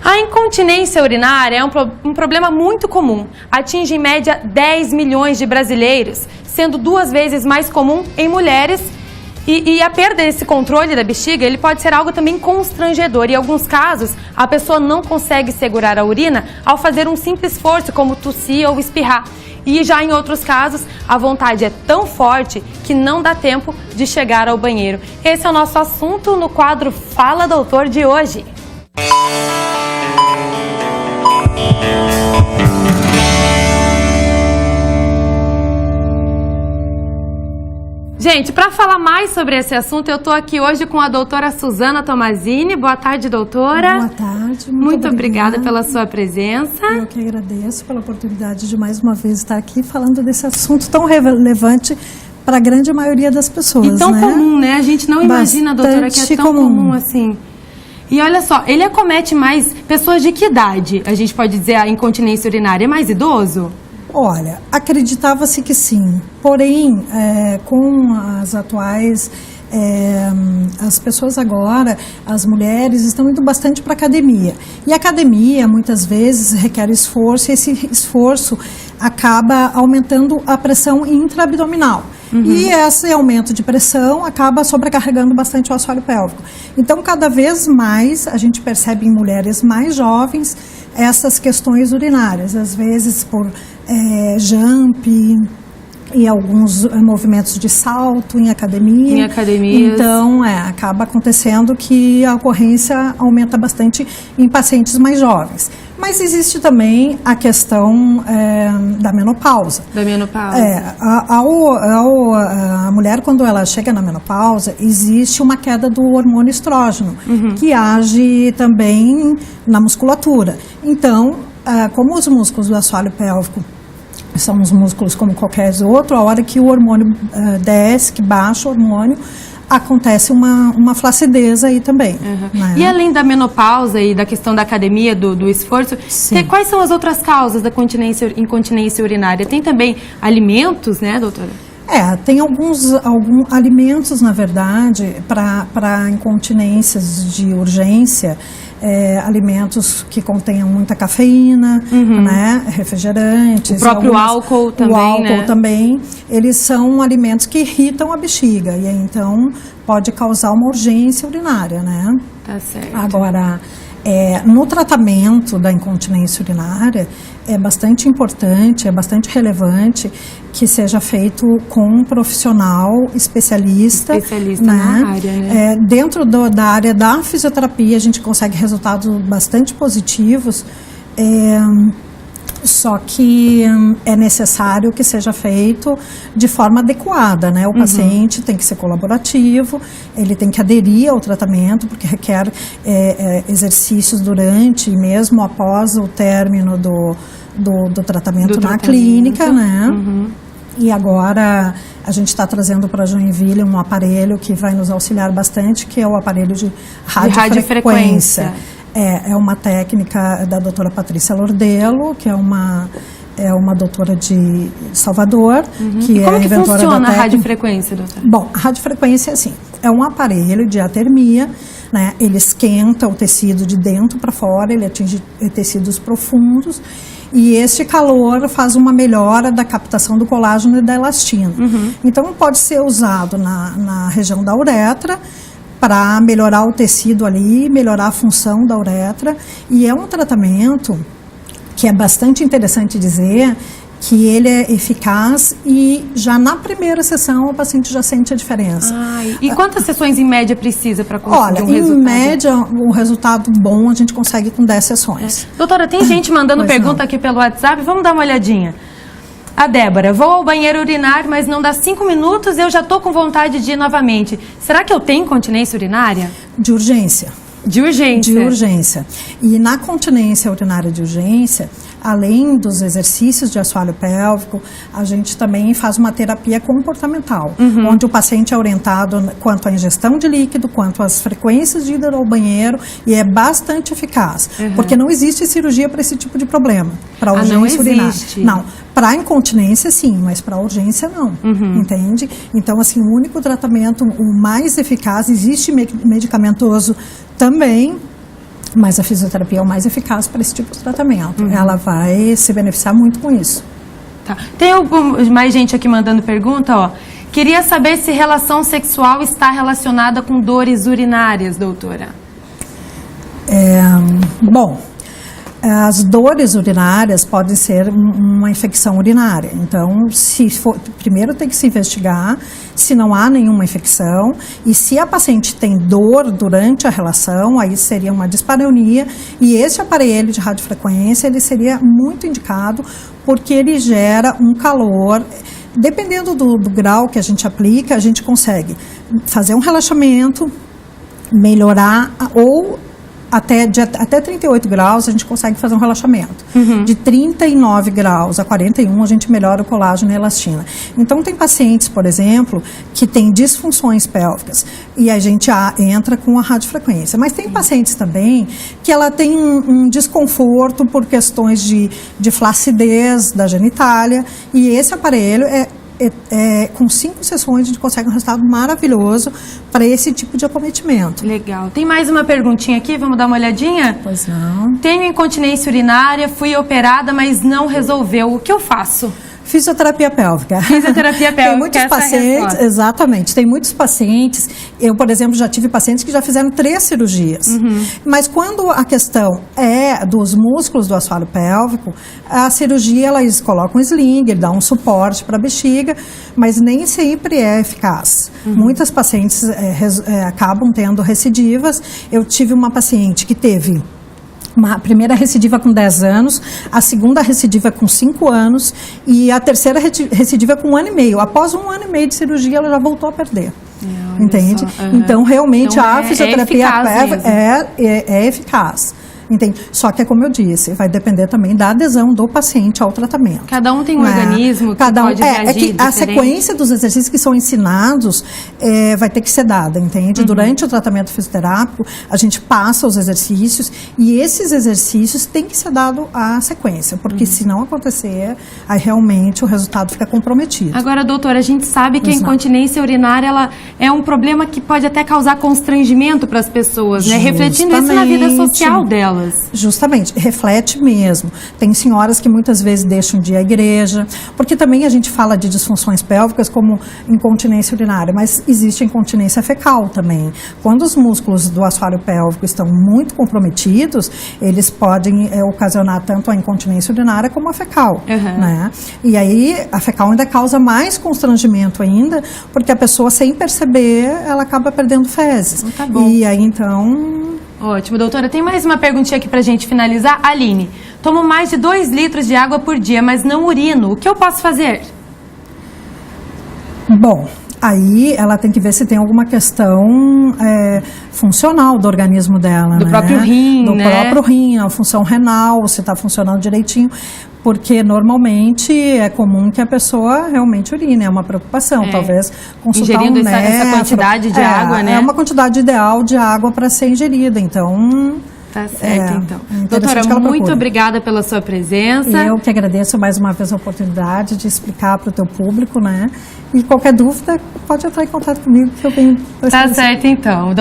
A incontinência urinária é um problema muito comum. Atinge em média 10 milhões de brasileiros, sendo 2 vezes mais comum em mulheres. E a perda desse controle da bexiga, ele pode ser algo também constrangedor. Em alguns casos, a pessoa não consegue segurar a urina ao fazer um simples esforço, como tossir ou espirrar. E já em outros casos, a vontade é tão forte que não dá tempo de chegar ao banheiro. Esse é o nosso assunto no quadro Fala Doutor de hoje. Gente, para falar mais sobre esse assunto, eu estou aqui hoje com a doutora Suzana Tomazini. Boa tarde, doutora. Boa tarde. Muito obrigada pela sua presença. Eu que agradeço pela oportunidade de mais uma vez estar aqui falando desse assunto tão relevante para a grande maioria das pessoas. E tão comum, né? A gente não imagina, doutora, que é tão comum assim. E olha só, ele acomete mais pessoas de que idade? A gente pode dizer a incontinência urinária é mais idoso? Olha, acreditava-se que sim, porém, com as atuais, as pessoas agora, as mulheres estão indo bastante para a academia. E a academia, muitas vezes, requer esforço, e esse esforço acaba aumentando a pressão intraabdominal. E esse aumento de pressão acaba sobrecarregando bastante o assoalho pélvico. Então, cada vez mais, a gente percebe em mulheres mais jovens essas questões urinárias, às vezes por jump e alguns movimentos de salto em academia. Em academias. Então, acaba acontecendo que a ocorrência aumenta bastante em pacientes mais jovens. Mas existe também a questão da menopausa. Da menopausa. A mulher, quando ela chega na menopausa, existe uma queda do hormônio estrógeno, que age também na musculatura. Então, como os músculos do assoalho pélvico são os músculos como qualquer outro, a hora que o hormônio desce, que baixa o hormônio, acontece uma flacidez aí também. Né? E além da menopausa e da questão da academia, do esforço, quais são as outras causas da incontinência urinária? Tem também alimentos, né, doutora? Tem alguns alimentos, na verdade, para incontinências de urgência, alimentos que contenham muita cafeína, né, refrigerantes. O próprio álcool também, o álcool também, eles são alimentos que irritam a bexiga, e aí, então pode causar uma urgência urinária, né? Tá certo. Agora, no tratamento da incontinência urinária, é bastante importante, é bastante relevante que seja feito com um profissional especialista né? Na área, né? Dentro da área da fisioterapia, a gente consegue resultados bastante positivos, só que é necessário que seja feito de forma adequada, né? O paciente tem que ser colaborativo, ele tem que aderir ao tratamento, porque requer exercícios durante e mesmo após o término do tratamento na clínica, né? E agora a gente está trazendo para Joinville um aparelho que vai nos auxiliar bastante, que é o aparelho de radiofrequência. É uma técnica da doutora Patrícia Lordelo, que é uma doutora de Salvador, que é a inventora da técnica. Como que funciona a radiofrequência, doutora? Bom, a radiofrequência é assim, é um aparelho de atermia, né? Ele esquenta o tecido de dentro para fora, ele atinge tecidos profundos, e este calor faz uma melhora da captação do colágeno e da elastina. Então, pode ser usado na região da uretra, para melhorar o tecido ali, melhorar a função da uretra, e é um tratamento que é bastante interessante dizer que ele é eficaz e já na primeira sessão o paciente já sente a diferença. E quantas sessões em média precisa para conseguir um resultado? Em média, um resultado bom a gente consegue com 10 sessões. Doutora, tem gente mandando pergunta aqui pelo WhatsApp, vamos dar uma olhadinha. A Débora, vou ao banheiro urinar, mas não dá 5 minutos e eu já estou com vontade de ir novamente. Será que eu tenho incontinência urinária? De urgência. De urgência? De urgência. E na continência urinária de urgência, além dos exercícios de assoalho pélvico, a gente também faz uma terapia comportamental, onde o paciente é orientado quanto à ingestão de líquido, quanto às frequências de ida ao banheiro, e é bastante eficaz, porque não existe cirurgia para esse tipo de problema, para urgência urinária. Não, para incontinência sim, mas para urgência não, entende? Então, assim, o único tratamento, o mais eficaz, existe medicamentoso também, Mas a fisioterapia é o mais eficaz para esse tipo de tratamento. Ela vai se beneficiar muito com isso. Tá. Tem mais gente aqui mandando pergunta, ó. Queria saber se relação sexual está relacionada com dores urinárias, doutora. Bom, as dores urinárias podem ser uma infecção urinária. Então, primeiro tem que se investigar se não há nenhuma infecção e se a paciente tem dor durante a relação, aí seria uma dispareunia, e esse aparelho de radiofrequência ele seria muito indicado porque ele gera um calor. Dependendo do grau que a gente aplica, a gente consegue fazer um relaxamento, melhorar ou até 38 graus a gente consegue fazer um relaxamento. De 39 graus a 41 a gente melhora o colágeno e a elastina. Então tem pacientes, por exemplo, que têm disfunções pélvicas e a gente entra com a radiofrequência. Mas tem pacientes também que ela tem um desconforto por questões de flacidez da genitália e esse aparelho com 5 sessões a gente consegue um resultado maravilhoso para esse tipo de acometimento. Legal. Tem mais uma perguntinha aqui, vamos dar uma olhadinha? Pois não. Tenho incontinência urinária, fui operada, mas não resolveu. O que eu faço? Fisioterapia pélvica. Fisioterapia pélvica. Tem muitos pacientes, exatamente, tem muitos pacientes, eu, por exemplo, já tive pacientes que já fizeram 3 cirurgias. Mas quando a questão é dos músculos do assoalho pélvico, a cirurgia, eles colocam um sling, ele dá um suporte para a bexiga, mas nem sempre é eficaz. Muitas pacientes acabam tendo recidivas. Eu tive uma paciente que teve a primeira recidiva com 10 anos, a segunda recidiva com 5 anos e a terceira recidiva com 1 ano e meio. Após 1 ano e meio de cirurgia, ela já voltou a perder. Entende? Então, realmente, a fisioterapia pélvica é eficaz. Entende? Só que é como eu disse, vai depender também da adesão do paciente ao tratamento. Cada um tem um organismo que pode reagir que a sequência dos exercícios que são ensinados vai ter que ser dada, entende? Durante o tratamento fisioterápico, a gente passa os exercícios e esses exercícios têm que ser dado a sequência, porque se não acontecer, aí realmente o resultado fica comprometido. Agora, doutora, a gente sabe que a incontinência urinária ela é um problema que pode até causar constrangimento para as pessoas, né? Refletindo isso na vida social delas. Justamente, reflete mesmo. Tem senhoras que muitas vezes deixam de ir à igreja, porque também a gente fala de disfunções pélvicas como incontinência urinária, mas existe incontinência fecal também. Quando os músculos do assoalho pélvico estão muito comprometidos, eles podem ocasionar tanto a incontinência urinária como a fecal, né? E aí a fecal ainda causa mais constrangimento ainda, porque a pessoa sem perceber, ela acaba perdendo fezes. Tá bom. E aí então... Ótimo, doutora. Tem mais uma perguntinha aqui pra gente finalizar. Aline, tomo mais de 2 litros de água por dia, mas não urino. O que eu posso fazer? Bom, aí ela tem que ver se tem alguma questão funcional do organismo dela, do próprio rim, do próprio rim, a função renal, se está funcionando direitinho, porque normalmente é comum que a pessoa realmente urine, é uma preocupação, talvez consultar ingerindo um nefro, essa quantidade de água, né? É uma quantidade ideal de água para ser ingerida, então... Tá certo, então. Doutora, muito obrigada pela sua presença. Eu que agradeço mais uma vez a oportunidade de explicar para o teu público, né? E qualquer dúvida, pode entrar em contato comigo que eu venho... Tá certo, então.